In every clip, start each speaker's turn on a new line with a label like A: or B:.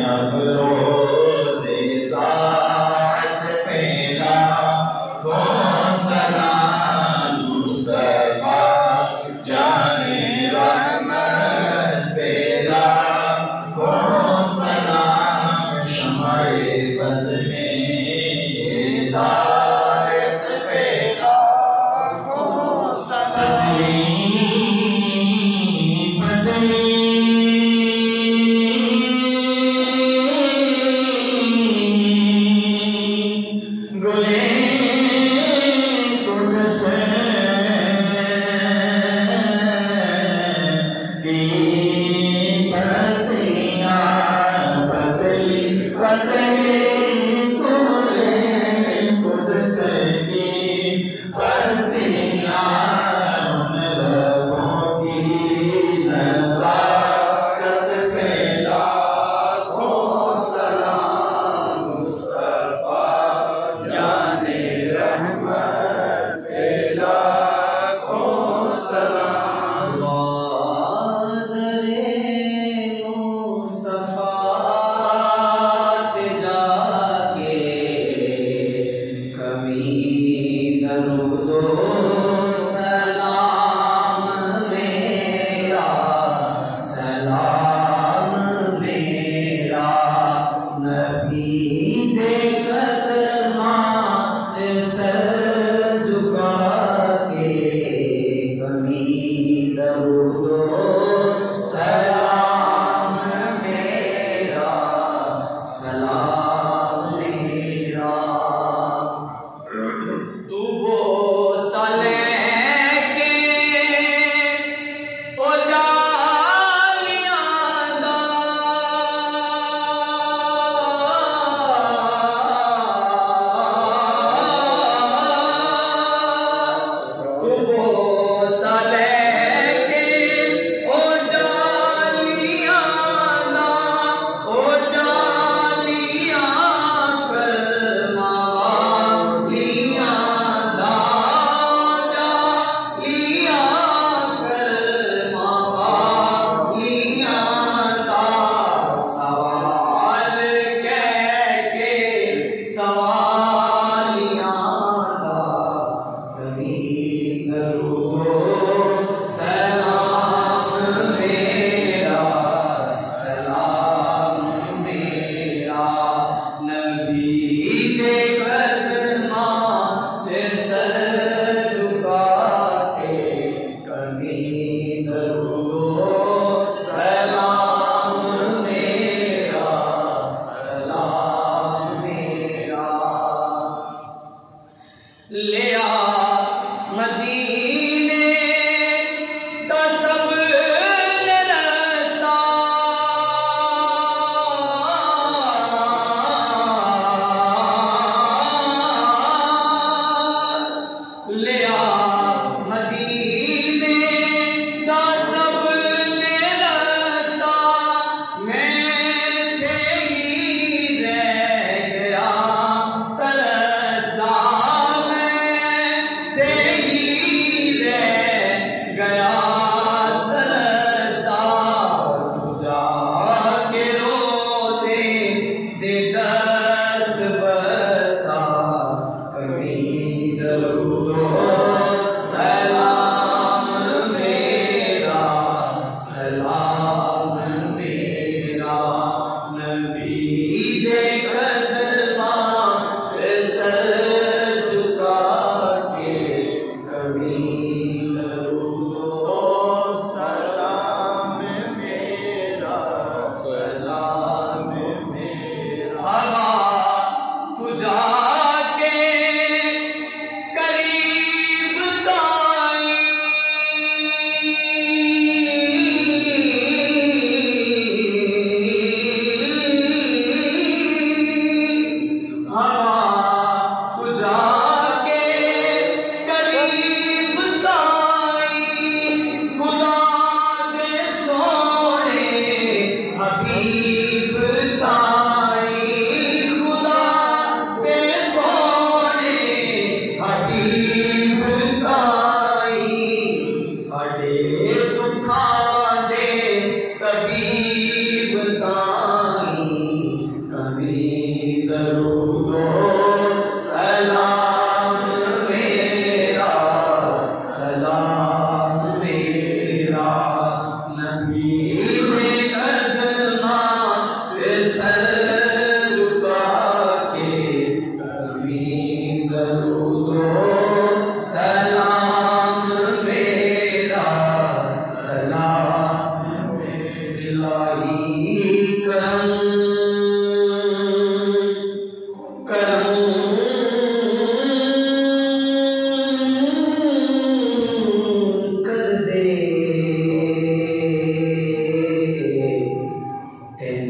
A: अफरोज़े साअत पेला को सलाम मुस्तफा जाने रहमत पेला को सलाम शमाए बज़ में हिदायत पेला को सलाम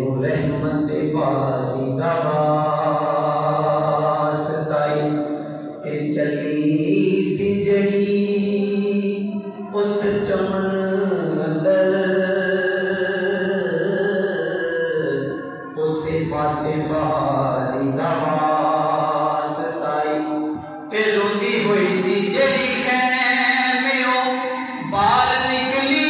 A: तेनू रहमत वाली दवास ताई ते चली सी जड़ी उस चमन अंदर उसे पाते वाली दवास ताई ते रोंदी हुई सी जड़ी कैमेओ बाल निकली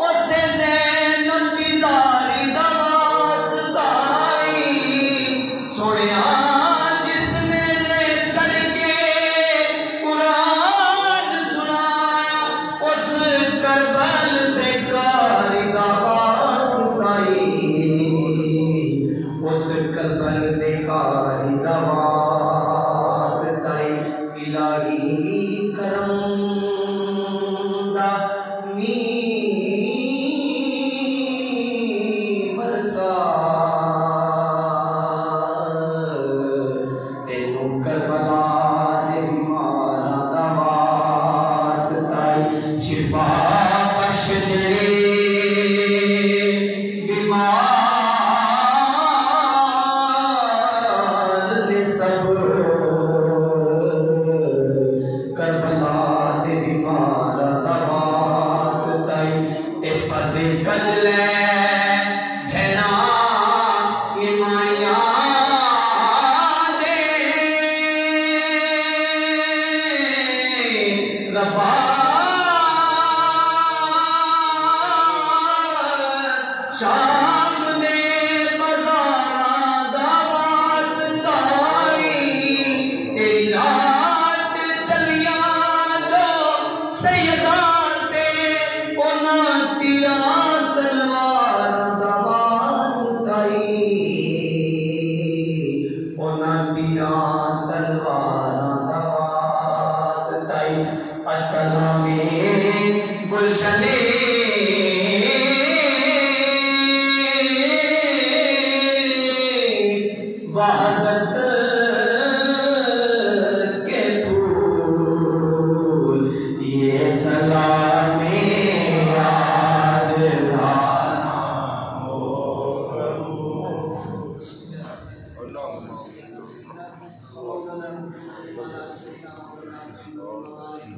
A: उसे ज़ैनब दी ज़ारी दवास ताई सोनिया जिसने चढ़ के कुरान सुनाया उस करबल दे कारी दवास ताई उस करबल दे कारी दवास ताई इलाही करम दा मी बरसा तेनू करबला दे बीमारा दवास ताई शिफा बख्श जेड़े बीमार ने सब करबला दे बीमारा दवास ताई ते पदे कजले भेना इमाया दे रब्बा शाम दे बज़ारा दवास ताई तेरी रात चलिया जो सैयदा ते ओना तीरा तलवार दवास ताई ओना तीरा तलवार दवास ताई अस्सलामे गुलशने वहदत के फूल ये सलामे आज जाना हो